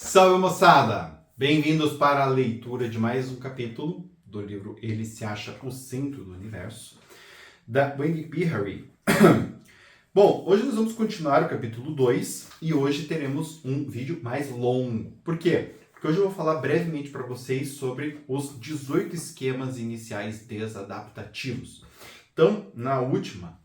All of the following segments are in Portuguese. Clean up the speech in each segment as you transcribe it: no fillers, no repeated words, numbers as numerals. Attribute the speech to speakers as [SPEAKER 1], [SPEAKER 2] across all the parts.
[SPEAKER 1] Salve, moçada! Bem-vindos para a leitura de mais um capítulo do livro Ele se acha o centro do universo, da Wendy Behary. Bom, hoje nós vamos continuar o capítulo 2 e hoje teremos um vídeo mais longo. Por quê? Porque hoje eu vou falar brevemente para vocês sobre os 18 esquemas iniciais desadaptativos. Então, no último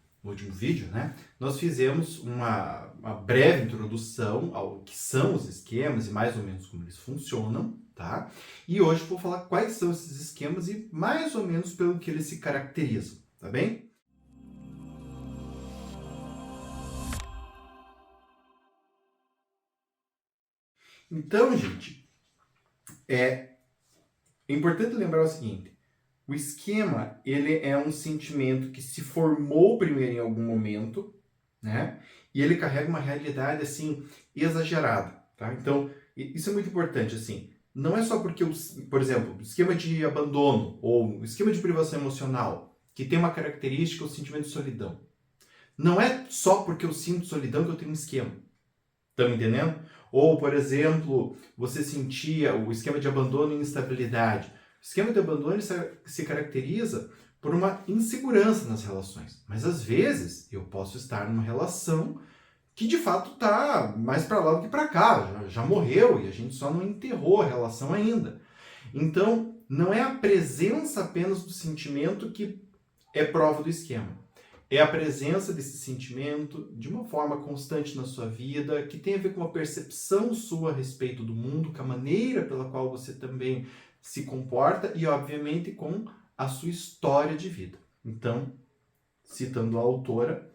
[SPEAKER 1] vídeo, né, nós fizemos uma breve introdução ao que são os esquemas e mais ou menos como eles funcionam, tá? E hoje eu vou falar quais são esses esquemas e mais ou menos pelo que eles se caracterizam, tá bem? Então, gente, é importante lembrar o seguinte: o esquema, ele é um sentimento que se formou primeiro em algum momento, né? E ele carrega uma realidade, assim, exagerada, tá? Então, isso é muito importante, assim. Não é só porque, por exemplo, o esquema de abandono ou o esquema de privação emocional, que tem uma característica, o sentimento de solidão. Não é só porque eu sinto solidão que eu tenho um esquema. Estão entendendo? Ou, por exemplo, você sentia o esquema de abandono e instabilidade. O esquema de abandono se caracteriza por uma insegurança nas relações. Mas, às vezes, eu posso estar numa relação que, de fato, está mais para lá do que para cá. Já morreu e a gente só não enterrou a relação ainda. Então, não é a presença apenas do sentimento que é prova do esquema. É a presença desse sentimento de uma forma constante na sua vida, que tem a ver com a percepção sua a respeito do mundo, com a maneira pela qual você também se comporta e, obviamente, com a sua história de vida. Então, citando a autora,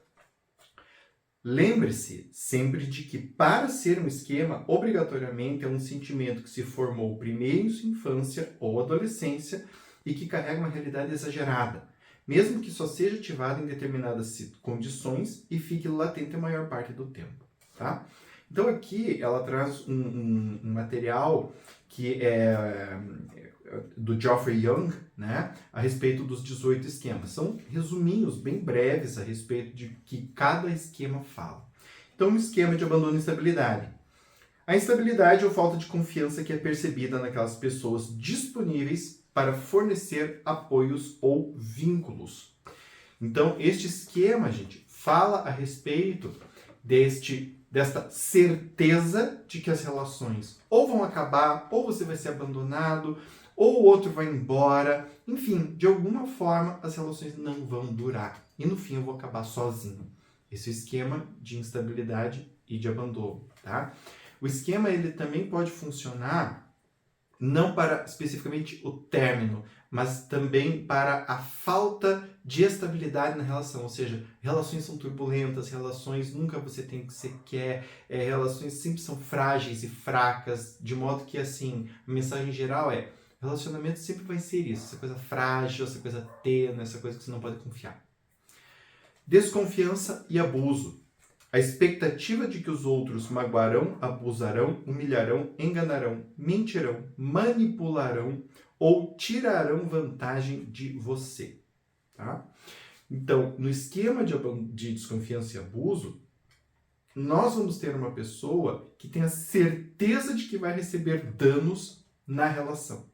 [SPEAKER 1] lembre-se sempre de que para ser um esquema, obrigatoriamente é um sentimento que se formou primeiro em sua infância ou adolescência e que carrega uma realidade exagerada, mesmo que só seja ativado em determinadas condições e fique latente a maior parte do tempo, tá? Então aqui ela traz um material que é do Geoffrey Young, né, a respeito dos 18 esquemas. São resuminhos bem breves a respeito de que cada esquema fala. Então, um esquema de abandono e instabilidade. A instabilidade ou falta de confiança que é percebida naquelas pessoas disponíveis para fornecer apoios ou vínculos. Então, este esquema, gente, fala a respeito desta certeza de que as relações ou vão acabar, ou você vai ser abandonado, ou o outro vai embora. Enfim, de alguma forma, as relações não vão durar. E no fim eu vou acabar sozinho. Esse é o esquema de instabilidade e de abandono, tá? O esquema, ele também pode funcionar não para especificamente o término, mas também para a falta de estabilidade na relação. Ou seja, relações são turbulentas, relações nunca você tem o que você quer, relações sempre são frágeis e fracas, de modo que, assim, a mensagem geral é: relacionamento sempre vai ser isso, essa coisa frágil, essa coisa tênue, essa coisa que você não pode confiar. Desconfiança e abuso. A expectativa de que os outros magoarão, abusarão, humilharão, enganarão, mentirão, manipularão ou tirarão vantagem de você. Tá? Então, no esquema de desconfiança e abuso, nós vamos ter uma pessoa que tem a certeza de que vai receber danos na relação.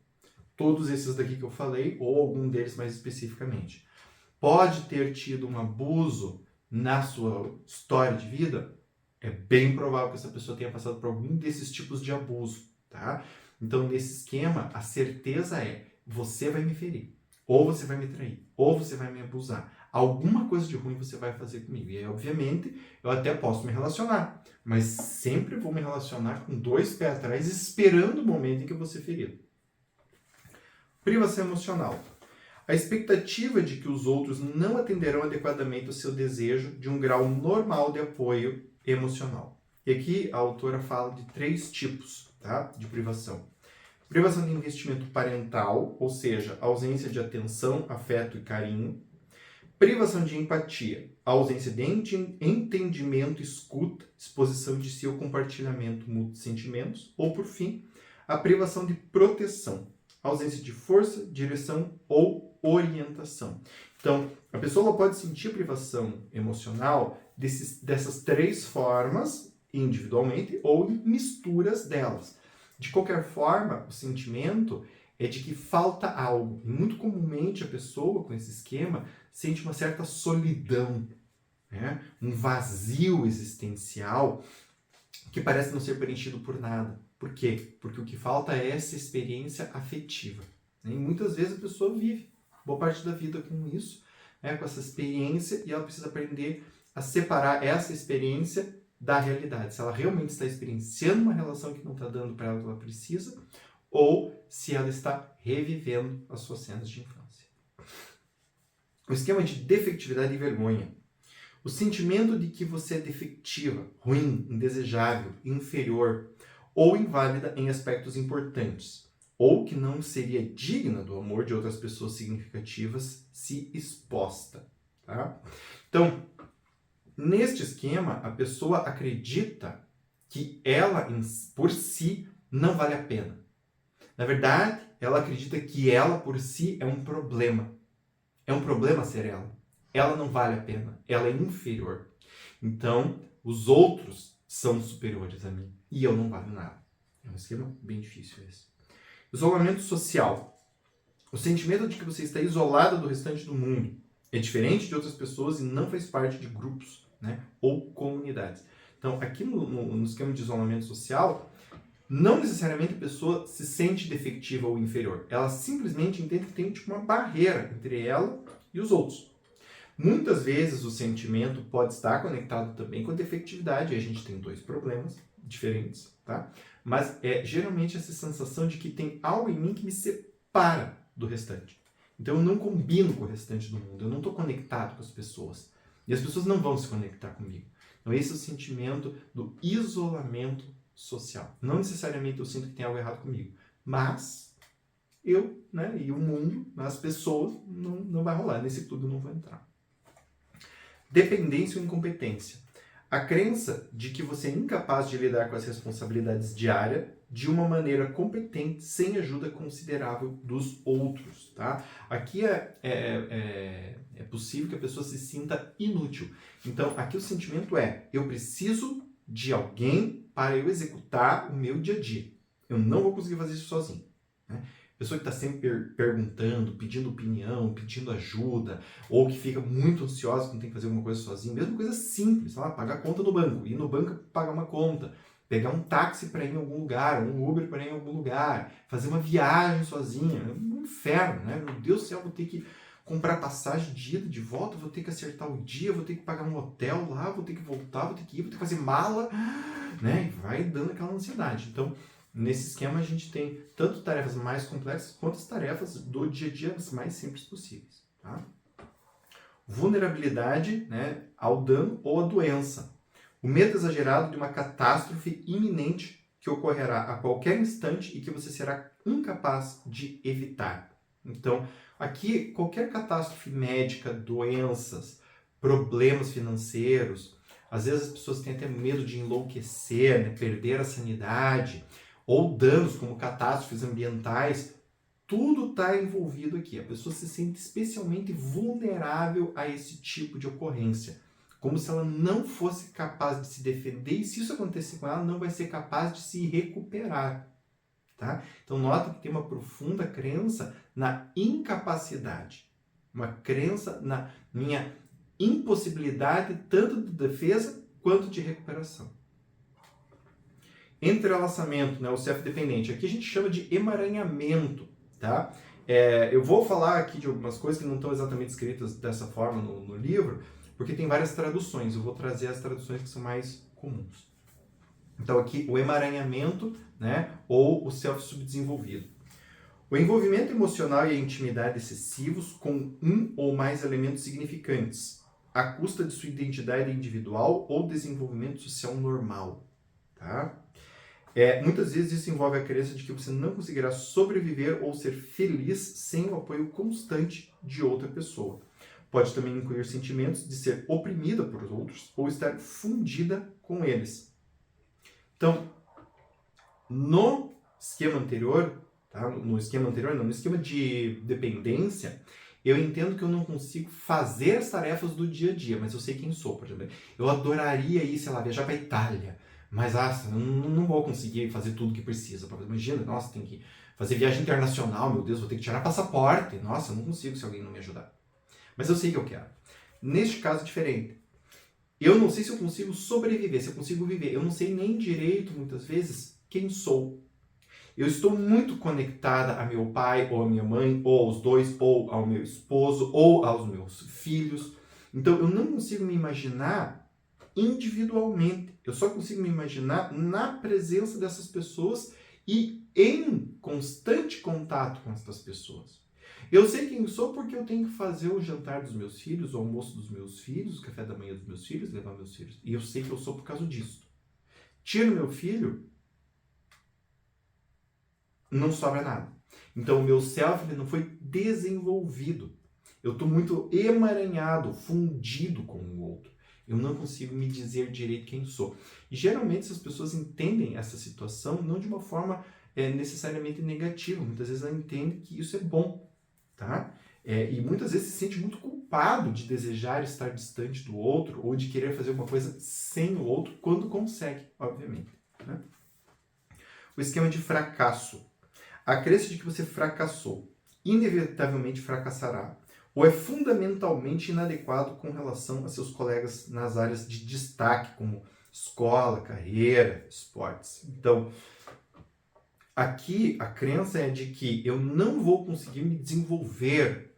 [SPEAKER 1] Todos esses daqui que eu falei, ou algum deles mais especificamente. Pode ter tido um abuso na sua história de vida? É bem provável que essa pessoa tenha passado por algum desses tipos de abuso, tá? Então, nesse esquema, a certeza é: você vai me ferir, ou você vai me trair, ou você vai me abusar. Alguma coisa de ruim você vai fazer comigo. E aí, obviamente, eu até posso me relacionar, mas sempre vou me relacionar com 2 pés atrás, esperando o momento em que eu vou ser ferido. Privação emocional. A expectativa de que os outros não atenderão adequadamente ao seu desejo de um grau normal de apoio emocional. E aqui a autora fala de 3 tipos, tá, de privação. Privação de investimento parental, ou seja, ausência de atenção, afeto e carinho. Privação de empatia, ausência de entendimento, escuta, exposição de si ou compartilhamento mútuo de sentimentos. Ou, por fim, a privação de proteção, ausência de força, direção ou orientação. Então, a pessoa pode sentir privação emocional dessas 3 formas, individualmente ou em misturas delas. De qualquer forma, o sentimento é de que falta algo. E muito comumente a pessoa com esse esquema sente uma certa solidão, né? Um vazio existencial que parece não ser preenchido por nada. Por quê? Porque o que falta é essa experiência afetiva. E muitas vezes a pessoa vive boa parte da vida com isso, né, com essa experiência, e ela precisa aprender a separar essa experiência da realidade. Se ela realmente está experienciando uma relação que não está dando para ela o que ela precisa, ou se ela está revivendo as suas cenas de infância. O esquema de defectividade e vergonha. O sentimento de que você é defectiva, ruim, indesejável, inferior ou inválida em aspectos importantes, ou que não seria digna do amor de outras pessoas significativas se exposta. Tá? Então, neste esquema, a pessoa acredita que ela, por si, não vale a pena. Na verdade, ela acredita que ela, por si, é um problema. É um problema ser ela. Ela não vale a pena. Ela é inferior. Então, os outros são superiores a mim. E eu não valho nada. É um esquema bem difícil esse. Isolamento social. O sentimento de que você está isolada do restante do mundo. É diferente de outras pessoas e não faz parte de grupos, né, ou comunidades. Então, aqui no esquema de isolamento social, não necessariamente a pessoa se sente defectiva ou inferior. Ela simplesmente entende que tem tipo, uma barreira entre ela e os outros. Muitas vezes o sentimento pode estar conectado também com a defectividade. E a gente tem dois problemas diferentes, tá? Mas é geralmente essa sensação de que tem algo em mim que me separa do restante. Então eu não combino com o restante do mundo. Eu não estou conectado com as pessoas. E as pessoas não vão se conectar comigo. Então esse é o sentimento do isolamento social. Não necessariamente eu sinto que tem algo errado comigo, mas eu, né, e o mundo, as pessoas, não vai rolar. Nesse clube eu não vou entrar. Dependência ou incompetência. A crença de que você é incapaz de lidar com as responsabilidades diárias de uma maneira competente, sem ajuda considerável dos outros. Tá? Aqui é possível que a pessoa se sinta inútil. Então, aqui o sentimento é, eu preciso de alguém para eu executar o meu dia a dia. Eu não vou conseguir fazer isso sozinho. Né? Pessoa que está sempre perguntando, pedindo opinião, pedindo ajuda, ou que fica muito ansiosa quando tem que fazer alguma coisa sozinho, mesmo coisa simples, sei lá, pagar a conta no banco, ir no banco pagar uma conta, pegar um táxi para ir em algum lugar, um Uber para ir em algum lugar, fazer uma viagem sozinha, é um inferno, né? Meu Deus do céu, vou ter que comprar passagem de ida, de volta, vou ter que acertar o dia, vou ter que pagar um hotel lá, vou ter que voltar, vou ter que ir, vou ter que fazer mala, né? E vai dando aquela ansiedade. Então, nesse esquema, a gente tem tanto tarefas mais complexas quanto as tarefas do dia a dia as mais simples possíveis. Tá? Vulnerabilidade, né, ao dano ou à doença. O medo exagerado de uma catástrofe iminente que ocorrerá a qualquer instante e que você será incapaz de evitar. Então, aqui, qualquer catástrofe médica, doenças, problemas financeiros, às vezes as pessoas têm até medo de enlouquecer, né, perder a sanidade, ou danos como catástrofes ambientais, tudo está envolvido aqui. A pessoa se sente especialmente vulnerável a esse tipo de ocorrência, como se ela não fosse capaz de se defender, e se isso acontecer com ela, não vai ser capaz de se recuperar. Tá? Então nota que tem uma profunda crença na incapacidade, uma crença na minha impossibilidade tanto de defesa quanto de recuperação. Entrelaçamento, né, o self-dependente. Aqui a gente chama de emaranhamento, tá? Eu vou falar aqui de algumas coisas que não estão exatamente escritas dessa forma no livro, porque tem várias traduções. Eu vou trazer as traduções que são mais comuns. Então aqui o emaranhamento, né, ou o self-subdesenvolvido. O envolvimento emocional e a intimidade excessivos com um ou mais elementos significantes, à custa de sua identidade individual ou desenvolvimento social normal, tá? Muitas vezes isso envolve a crença de que você não conseguirá sobreviver ou ser feliz sem o apoio constante de outra pessoa. Pode também incluir sentimentos de ser oprimida por outros ou estar fundida com eles. Então, no esquema anterior, tá? No esquema de dependência, eu entendo que eu não consigo fazer as tarefas do dia a dia, mas eu sei quem sou, por exemplo. Eu adoraria ir, sei lá, viajar para a Itália, mas não vou conseguir fazer tudo que precisa. Imagina, nossa, tem que fazer viagem internacional, meu Deus, vou ter que tirar passaporte. Nossa, eu não consigo se alguém não me ajudar. Mas eu sei que eu quero. Neste caso é diferente. Eu não sei se eu consigo sobreviver, se eu consigo viver. Eu não sei nem direito, muitas vezes, quem sou. Eu estou muito conectada a meu pai, ou a minha mãe, ou aos dois, ou ao meu esposo, ou aos meus filhos. Então, eu não consigo me imaginar individualmente. Eu só consigo me imaginar na presença dessas pessoas e em constante contato com essas pessoas. Eu sei quem sou porque eu tenho que fazer o jantar dos meus filhos, o almoço dos meus filhos, o café da manhã dos meus filhos, levar meus filhos. E eu sei que eu sou por causa disso. Tiro meu filho, não sobra nada. Então o meu self ele não foi desenvolvido. Eu estou muito emaranhado, fundido com o outro. Eu não consigo me dizer direito quem sou. E geralmente essas pessoas entendem essa situação não de uma forma necessariamente negativa. Muitas vezes ela entende que isso é bom. Tá? E muitas vezes se sente muito culpado de desejar estar distante do outro ou de querer fazer alguma coisa sem o outro quando consegue, obviamente. Né? O esquema de fracasso. A crença de que você fracassou, inevitavelmente fracassará, ou é fundamentalmente inadequado com relação a seus colegas nas áreas de destaque, como escola, carreira, esportes. Então, aqui a crença é de que eu não vou conseguir me desenvolver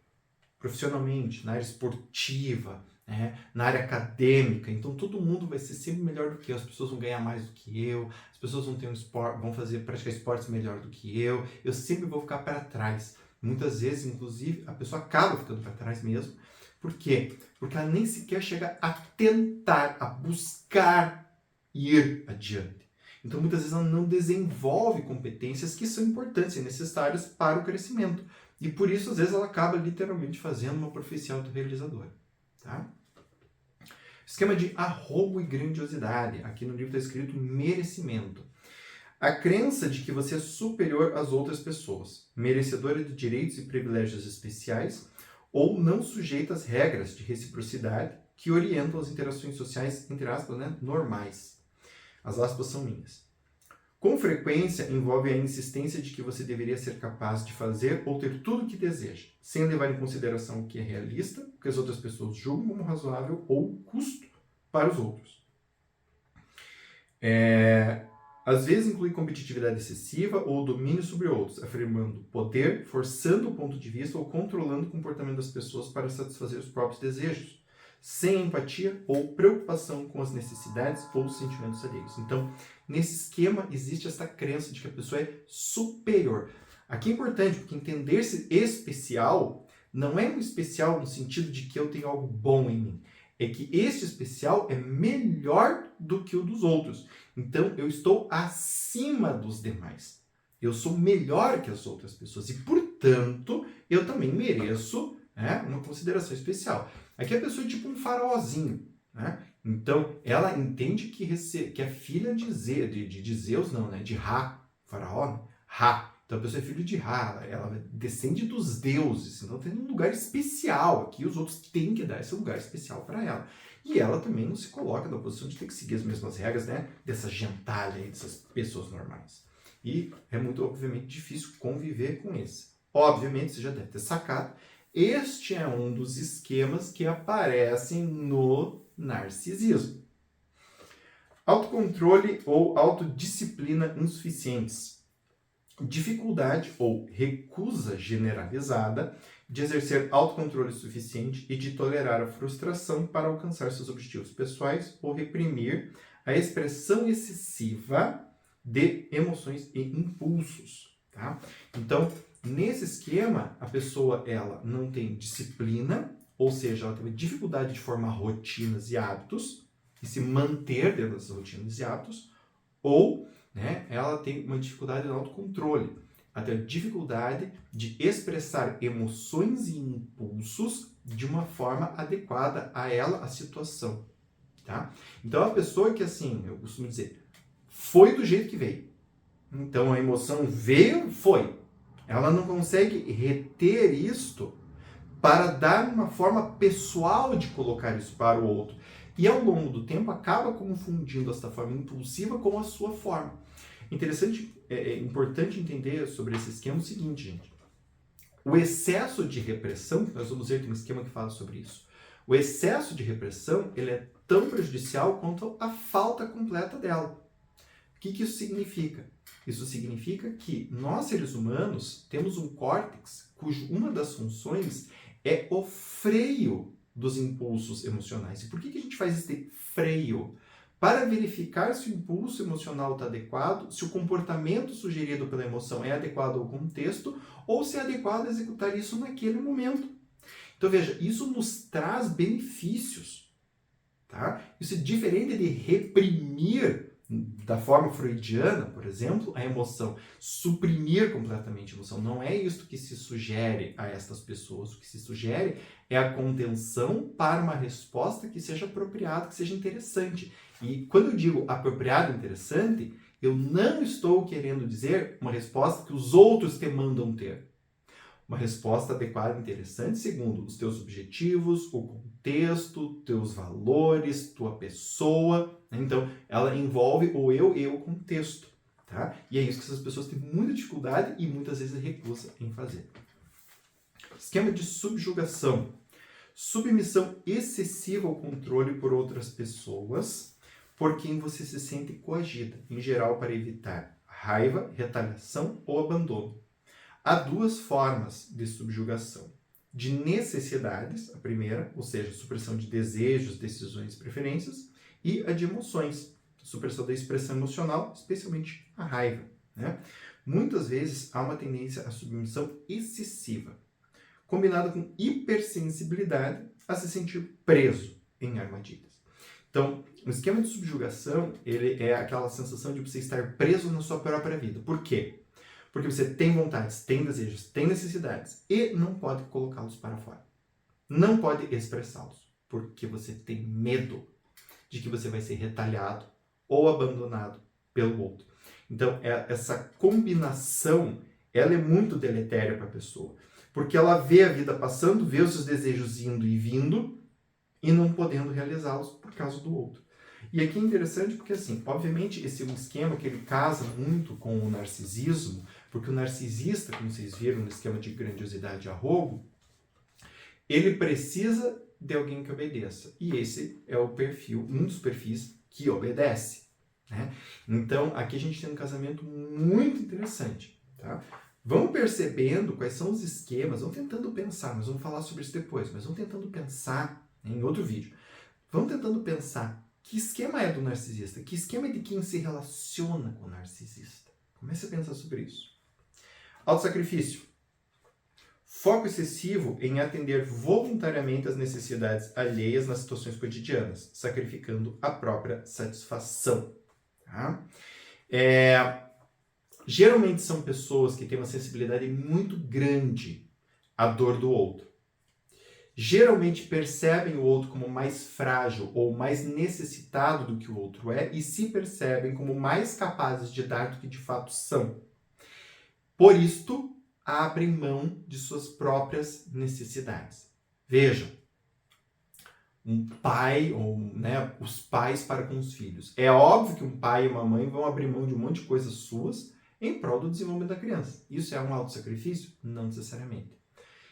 [SPEAKER 1] profissionalmente, na área esportiva, né, na área acadêmica. Então todo mundo vai ser sempre melhor do que eu, as pessoas vão ganhar mais do que eu, as pessoas vão ter vão praticar esportes melhor do que eu sempre vou ficar para trás. Muitas vezes, inclusive, a pessoa acaba ficando para trás mesmo. Por quê? Porque ela nem sequer chega a tentar, a buscar ir adiante. Então, muitas vezes, ela não desenvolve competências que são importantes e necessárias para o crescimento. E por isso, às vezes, ela acaba literalmente fazendo uma profecia autorrealizadora. Tá? Esquema de arrobo e grandiosidade. Aqui no livro está escrito merecimento. A crença de que você é superior às outras pessoas, merecedora de direitos e privilégios especiais, ou não sujeita às regras de reciprocidade que orientam as interações sociais, entre aspas, né, normais. As aspas são minhas. Com frequência, envolve a insistência de que você deveria ser capaz de fazer ou ter tudo o que deseja, sem levar em consideração o que é realista, o que as outras pessoas julgam como razoável ou custo para os outros. Às vezes inclui competitividade excessiva ou domínio sobre outros, afirmando poder, forçando o ponto de vista ou controlando o comportamento das pessoas para satisfazer os próprios desejos, sem empatia ou preocupação com as necessidades ou sentimentos alheios. Então, nesse esquema, existe essa crença de que a pessoa é superior. Aqui é importante, porque entender-se especial não é um especial no sentido de que eu tenho algo bom em mim. É que este especial é melhor do que o dos outros. Então, eu estou acima dos demais. Eu sou melhor que as outras pessoas e, portanto, eu também mereço uma consideração especial. Aqui a pessoa é tipo um faraózinho, né? Então, ela entende que é filha de Zeus, não, né? De Ra, faraó, né? Ra. Então, a pessoa é filha de Ra, ela descende dos deuses, então tem um lugar especial aqui, os outros têm que dar esse lugar especial para ela. E ela também não se coloca na posição de ter que seguir as mesmas regras, né? Dessa gentalha aí, dessas pessoas normais. E é muito, obviamente, difícil conviver com esse. Obviamente, você já deve ter sacado, este é um dos esquemas que aparecem no narcisismo. Autocontrole ou autodisciplina insuficientes. Dificuldade ou recusa generalizada de exercer autocontrole suficiente e de tolerar a frustração para alcançar seus objetivos pessoais ou reprimir a expressão excessiva de emoções e impulsos. Tá? Então, nesse esquema, a pessoa ela não tem disciplina, ou seja, ela tem dificuldade de formar rotinas e hábitos e se manter dentro dessas rotinas e hábitos, ou ela tem uma dificuldade no autocontrole, ela tem dificuldade de expressar emoções e impulsos de uma forma adequada a ela, a situação. Tá? Então, a pessoa que, assim, eu costumo dizer, foi do jeito que veio. Então, a emoção veio, foi. Ela não consegue reter isto para dar uma forma pessoal de colocar isso para o outro. e ao longo do tempo acaba confundindo esta forma impulsiva com a sua forma. Interessante, é importante entender sobre esse esquema o seguinte, gente. O excesso de repressão, nós vamos ver que tem um esquema que fala sobre isso. O excesso de repressão, ele é tão prejudicial quanto a falta completa dela. O que isso significa? Isso significa que nós, seres humanos, temos um córtex cuja uma das funções é o freio dos impulsos emocionais. E por que a gente faz esse freio? Para verificar se o impulso emocional está adequado, se o comportamento sugerido pela emoção é adequado ao contexto, ou se é adequado executar isso naquele momento. Então veja, isso nos traz benefícios. Tá? Isso é diferente de reprimir da forma freudiana, por exemplo, a emoção, suprimir completamente a emoção. Não é isso que se sugere a estas pessoas. O que se sugere é a contenção para uma resposta que seja apropriada, que seja interessante. E quando eu digo apropriado e interessante, eu não estou querendo dizer uma resposta que os outros te mandam ter. Uma resposta adequada e interessante segundo os teus objetivos, o contexto, teus valores, tua pessoa. Então, ela envolve o eu e o contexto. Tá? E é isso que essas pessoas têm muita dificuldade e muitas vezes recusam em fazer. Esquema de subjugação. Submissão excessiva ao controle por outras pessoas por quem você se sente coagida, em geral para evitar raiva, retaliação ou abandono. Há duas formas de subjugação. De necessidades, a primeira, ou seja, supressão de desejos, decisões e preferências, e a de emoções, supressão da expressão emocional, especialmente a raiva. Né? Muitas vezes há uma tendência à submissão excessiva, combinada com hipersensibilidade a se sentir preso em armadilhas. Então, o esquema de subjugação, ele é aquela sensação de você estar preso na sua própria vida. Por quê? Porque você tem vontades, tem desejos, tem necessidades e não pode colocá-los para fora. Não pode expressá-los, porque você tem medo de que você vai ser retaliado ou abandonado pelo outro. Então, essa combinação, ela é muito deletéria para a pessoa, porque ela vê a vida passando, vê os seus desejos indo e vindo e não podendo realizá-los por causa do outro. E aqui é interessante porque, assim, obviamente, esse é um esquema que ele casa muito com o narcisismo, porque o narcisista, como vocês viram no esquema de grandiosidade e arrobo, ele precisa de alguém que obedeça. E esse é o perfil, um dos perfis que obedece. Né? Então, aqui a gente tem um casamento muito interessante. Tá? Vamos percebendo quais são os esquemas, vamos tentando pensar, nós vamos falar sobre isso depois, mas vamos tentando pensar em outro vídeo. Vamos tentando pensar que esquema é do narcisista, que esquema é de quem se relaciona com o narcisista. Comece a pensar sobre isso. Autossacrifício. Foco excessivo em atender voluntariamente às necessidades alheias nas situações cotidianas, sacrificando a própria satisfação. Tá? Geralmente são pessoas que têm uma sensibilidade muito grande à dor do outro. Geralmente percebem o outro como mais frágil ou mais necessitado do que o outro é e se percebem como mais capazes de dar do que de fato são. Por isto, abrem mão de suas próprias necessidades. Vejam, um pai, ou os pais para com os filhos. É óbvio que um pai e uma mãe vão abrir mão de um monte de coisas suas em prol do desenvolvimento da criança. Isso é um autossacrifício? Não necessariamente.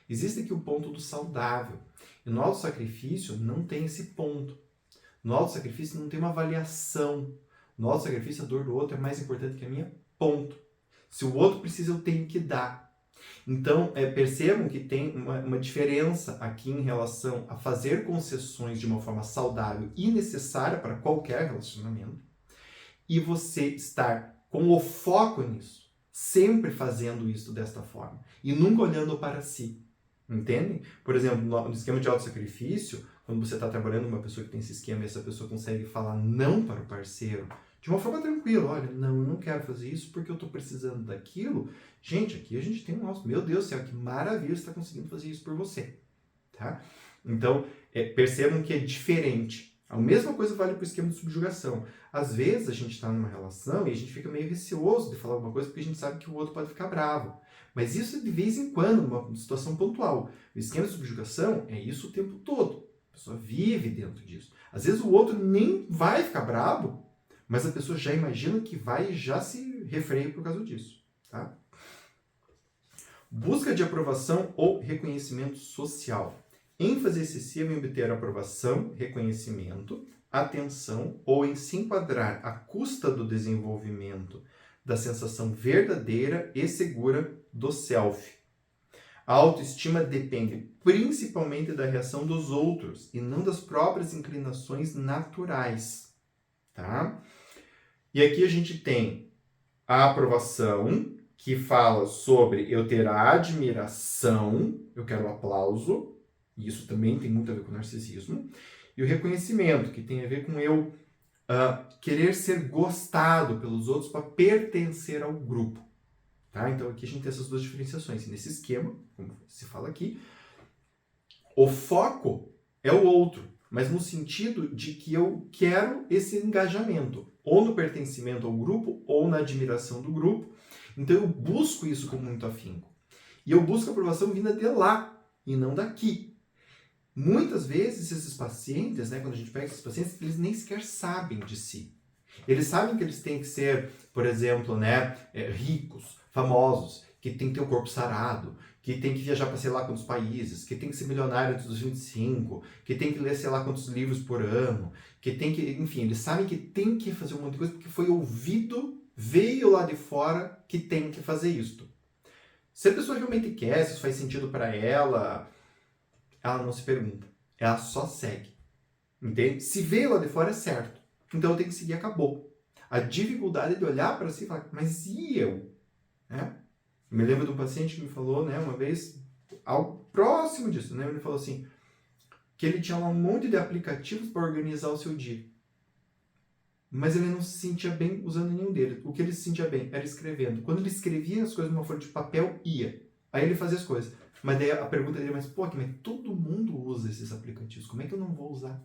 [SPEAKER 1] Existe aqui o ponto do saudável. E no autossacrifício não tem esse ponto. No autossacrifício não tem uma avaliação. No autossacrifício a dor do outro é mais importante que a minha, ponto. Se o outro precisa, eu tenho que dar. Então, percebam que tem uma diferença aqui em relação a fazer concessões de uma forma saudável e necessária para qualquer relacionamento e você estar com o foco nisso, sempre fazendo isso desta forma e nunca olhando para si. Entendem? Por exemplo, no esquema de autossacrifício, quando você está trabalhando com uma pessoa que tem esse esquema e essa pessoa consegue falar não para o parceiro de uma forma tranquila, olha, não, eu não quero fazer isso porque eu estou precisando daquilo. Gente, aqui a gente tem um nosso, meu Deus do céu, que maravilha, você está conseguindo fazer isso por você. Tá? Então, percebam que é diferente. A mesma coisa vale para o esquema de subjugação. Às vezes a gente está numa relação e a gente fica meio receoso de falar alguma coisa porque a gente sabe que o outro pode ficar bravo. Mas isso é de vez em quando, numa situação pontual. O esquema de subjugação é isso o tempo todo. A pessoa vive dentro disso. Às vezes o outro nem vai ficar brabo, mas a pessoa já imagina que vai e já se refreia por causa disso. Tá? Busca de aprovação ou reconhecimento social. ênfase excessiva em obter aprovação, reconhecimento, atenção ou em se enquadrar à custa do desenvolvimento da sensação verdadeira e segura do self. A autoestima depende principalmente da reação dos outros e não das próprias inclinações naturais, tá? E aqui a gente tem a aprovação, que fala sobre eu ter a admiração, eu quero o aplauso, e isso também tem muito a ver com o narcisismo, e o reconhecimento, que tem a ver com eu querer ser gostado pelos outros para pertencer ao grupo. Tá? Então aqui a gente tem essas duas diferenciações. E nesse esquema, como se fala aqui, o foco é o outro, mas no sentido de que eu quero esse engajamento, ou no pertencimento ao grupo, ou na admiração do grupo. Então eu busco isso com muito afinco. E eu busco a aprovação vinda de lá, e não daqui. Muitas vezes esses pacientes, né, quando a gente pega esses pacientes, eles nem sequer sabem de si. Eles sabem que eles têm que ser, por exemplo, né, ricos, famosos, que tem que ter o corpo sarado, que tem que viajar para sei lá quantos países, que tem que ser milionário antes dos 25, que tem que ler sei lá quantos livros por ano, que tem que, enfim, eles sabem que tem que fazer um monte de coisa porque foi ouvido, veio lá de fora que tem que fazer isto. Se a pessoa realmente quer, se isso faz sentido para ela não se pergunta, ela só segue, entende? Se veio lá de fora é certo, então eu tenho que seguir, acabou. A dificuldade de olhar para si e falar, mas e eu? Né? Eu me lembro de um paciente que me falou, né, uma vez, algo próximo disso, né? Ele falou assim, que ele tinha um monte de aplicativos para organizar o seu dia. Mas ele não se sentia bem usando nenhum deles. O que ele se sentia bem era escrevendo. Quando ele escrevia as coisas numa folha de papel, ia. Aí ele fazia as coisas. Mas daí a pergunta dele é, mas todo mundo usa esses aplicativos, como é que eu não vou usar?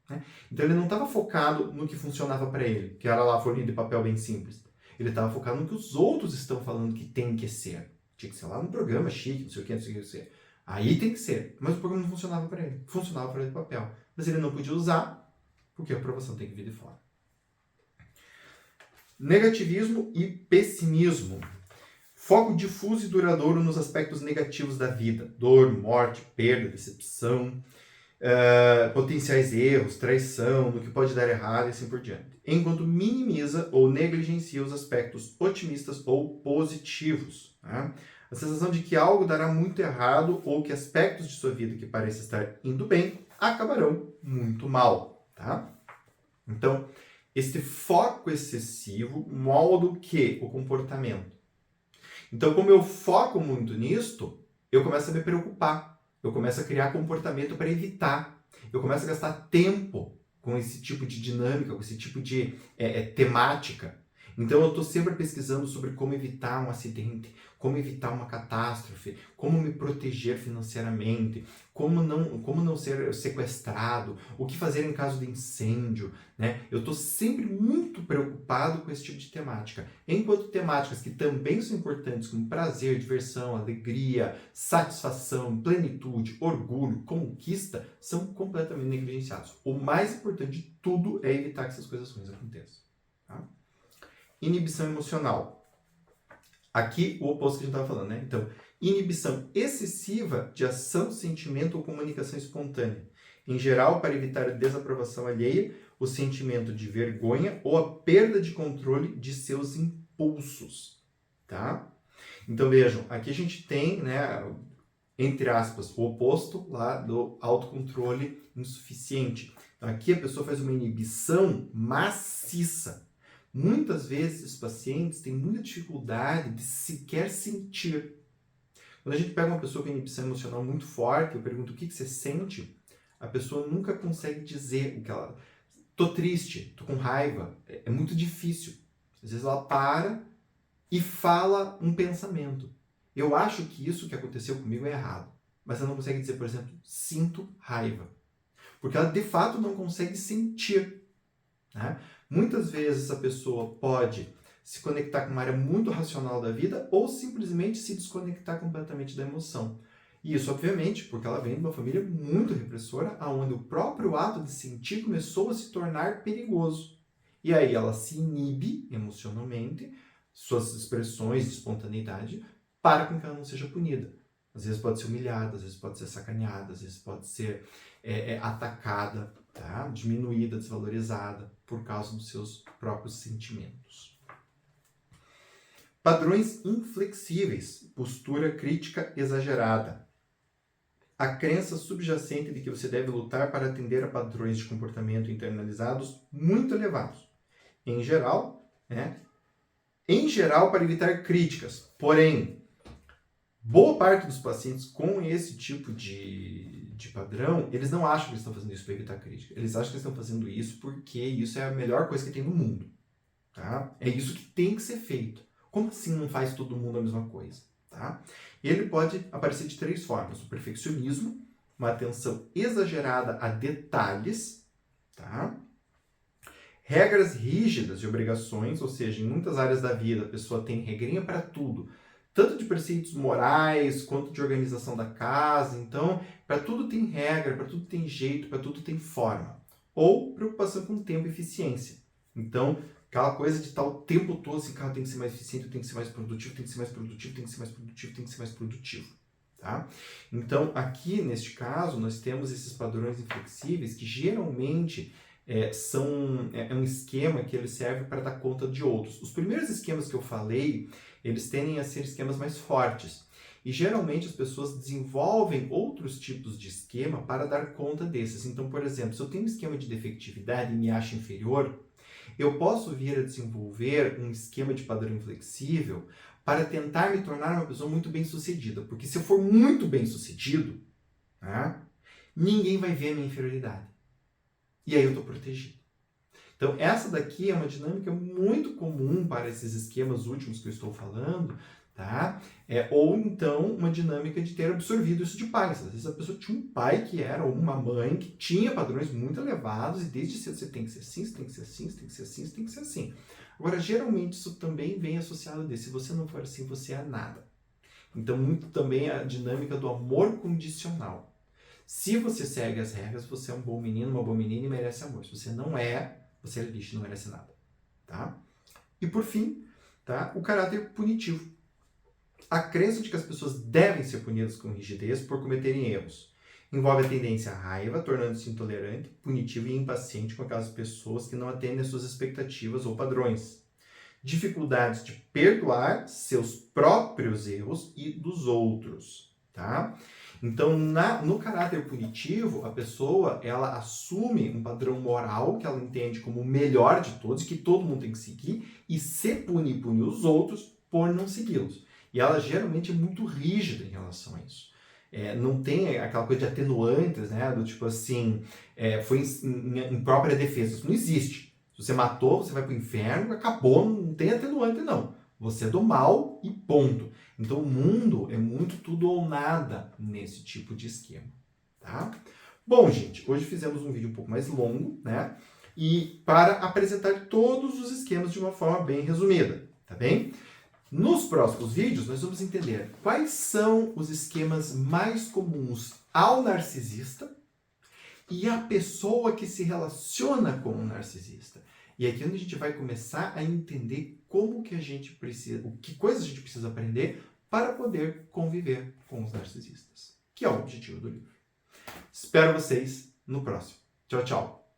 [SPEAKER 1] Né? Então ele não estava focado no que funcionava para ele, que era lá a folhinha de papel bem simples. Ele estava focado no que os outros estão falando que tem que ser. Tinha que ser lá no programa chique, não sei o que, não sei o que ser. Aí tem que ser. Mas o programa não funcionava para ele. Funcionava para ele de papel. Mas ele não podia usar, porque a aprovação tem que vir de fora. Negativismo e pessimismo. Foco difuso e duradouro nos aspectos negativos da vida. Dor, morte, perda, decepção, potenciais erros, traição, no que pode dar errado e assim por diante. Enquanto minimiza ou negligencia os aspectos otimistas ou positivos. Tá? A sensação de que algo dará muito errado ou que aspectos de sua vida que parecem estar indo bem acabarão muito mal. Tá? Então, este foco excessivo molda o que? O comportamento. Então, como eu foco muito nisto, eu começo a me preocupar. Eu começo a criar comportamento para evitar. Eu começo a gastar tempo com esse tipo de dinâmica, com esse tipo de temática. Então, eu estou sempre pesquisando sobre como evitar um acidente, como evitar uma catástrofe, como me proteger financeiramente, como não ser sequestrado, o que fazer em caso de incêndio, né? Eu estou sempre muito preocupado com esse tipo de temática. Enquanto temáticas que também são importantes, como prazer, diversão, alegria, satisfação, plenitude, orgulho, conquista, são completamente negligenciados. O mais importante de tudo é evitar que essas coisas ruins aconteçam. Tá? Inibição emocional. Aqui, o oposto que a gente estava falando, né? Então, inibição excessiva de ação, sentimento ou comunicação espontânea. Em geral, para evitar a desaprovação alheia, o sentimento de vergonha ou a perda de controle de seus impulsos, tá? Então, vejam, aqui a gente tem, né, entre aspas, o oposto lá do autocontrole insuficiente. Então, aqui a pessoa faz uma inibição maciça. Muitas vezes os pacientes têm muita dificuldade de sequer sentir. Quando a gente pega uma pessoa com inibição emocional muito forte, eu pergunto o que você sente, a pessoa nunca consegue dizer o que ela... Tô triste, tô com raiva, é muito difícil. Às vezes ela para e fala um pensamento. Eu acho que isso que aconteceu comigo é errado, mas ela não consegue dizer, por exemplo, sinto raiva. Porque ela de fato não consegue sentir, né? Muitas vezes a pessoa pode se conectar com uma área muito racional da vida ou simplesmente se desconectar completamente da emoção. E isso, obviamente, porque ela vem de uma família muito repressora, onde o próprio ato de sentir começou a se tornar perigoso. E aí ela se inibe emocionalmente, suas expressões de espontaneidade, para com que ela não seja punida. Às vezes pode ser humilhada, às vezes pode ser sacaneada, às vezes pode ser atacada, tá? Diminuída, desvalorizada, por causa dos seus próprios sentimentos. Padrões inflexíveis, postura crítica exagerada. A crença subjacente de que você deve lutar para atender a padrões de comportamento internalizados muito elevados. Em geral, para evitar críticas. Porém, boa parte dos pacientes com esse tipo de padrão, eles não acham que eles estão fazendo isso para evitar crítica. Eles acham que eles estão fazendo isso porque isso é a melhor coisa que tem no mundo. Tá? É isso que tem que ser feito. Como assim não faz todo mundo a mesma coisa? Tá? Ele pode aparecer de 3 formas. O perfeccionismo, uma atenção exagerada a detalhes, tá? Regras rígidas de obrigações, ou seja, em muitas áreas da vida a pessoa tem regrinha para tudo, tanto de preceitos morais quanto de organização da casa. Então, para tudo tem regra, para tudo tem jeito, para tudo tem forma. Ou preocupação com tempo e eficiência. Então, aquela coisa de estar o tempo todo assim, cara, tem que ser mais eficiente, tem que ser mais produtivo, tem que ser mais produtivo, tem que ser mais produtivo, tem que ser mais produtivo. Tá? Então, aqui, neste caso, nós temos esses padrões inflexíveis que geralmente é um esquema que ele serve para dar conta de outros. Os primeiros esquemas que eu falei, eles tendem a ser esquemas mais fortes. E geralmente as pessoas desenvolvem outros tipos de esquema para dar conta desses. Então, por exemplo, se eu tenho um esquema de defectividade e me acho inferior, eu posso vir a desenvolver um esquema de padrão inflexível para tentar me tornar uma pessoa muito bem-sucedida. Porque se eu for muito bem-sucedido, ninguém vai ver a minha inferioridade. E aí eu estou protegido. Então, essa daqui é uma dinâmica muito comum para esses esquemas últimos que eu estou falando, tá? Ou então uma dinâmica de ter absorvido isso de pais. Às vezes a pessoa tinha um pai que era, ou uma mãe que tinha padrões muito elevados e desde cedo você tem que ser assim, você tem que ser assim, você tem que ser assim, você tem que ser assim. Agora, geralmente isso também vem associado a se você não for assim, você é nada. Então, muito também a dinâmica do amor condicional. Se você segue as regras, você é um bom menino, uma boa menina e merece amor. Se você não é, você é lixo, não merece nada. Tá? E por fim, tá? O caráter punitivo. A crença de que as pessoas devem ser punidas com rigidez por cometerem erros. Envolve a tendência à raiva, tornando-se intolerante, punitivo e impaciente com aquelas pessoas que não atendem às suas expectativas ou padrões. Dificuldades de perdoar seus próprios erros e dos outros. Tá? Então, no caráter punitivo, a pessoa ela assume um padrão moral que ela entende como o melhor de todos, que todo mundo tem que seguir, e se pune os outros por não segui-los. E ela geralmente é muito rígida em relação a isso. Não tem aquela coisa de atenuantes, né? Do tipo assim, foi em própria defesa. Isso não existe. Se você matou, você vai para o inferno, acabou, não tem atenuante não. Você é do mal e ponto. Então o mundo é muito tudo ou nada nesse tipo de esquema, tá? Bom, gente, hoje fizemos um vídeo um pouco mais longo, né? E para apresentar todos os esquemas de uma forma bem resumida, tá bem? Nos próximos vídeos, nós vamos entender quais são os esquemas mais comuns ao narcisista e à pessoa que se relaciona com o narcisista. E aqui é onde a gente vai começar a entender como que a gente precisa, que coisas a gente precisa aprender para poder conviver com os narcisistas, que é o objetivo do livro. Espero vocês no próximo. Tchau, tchau!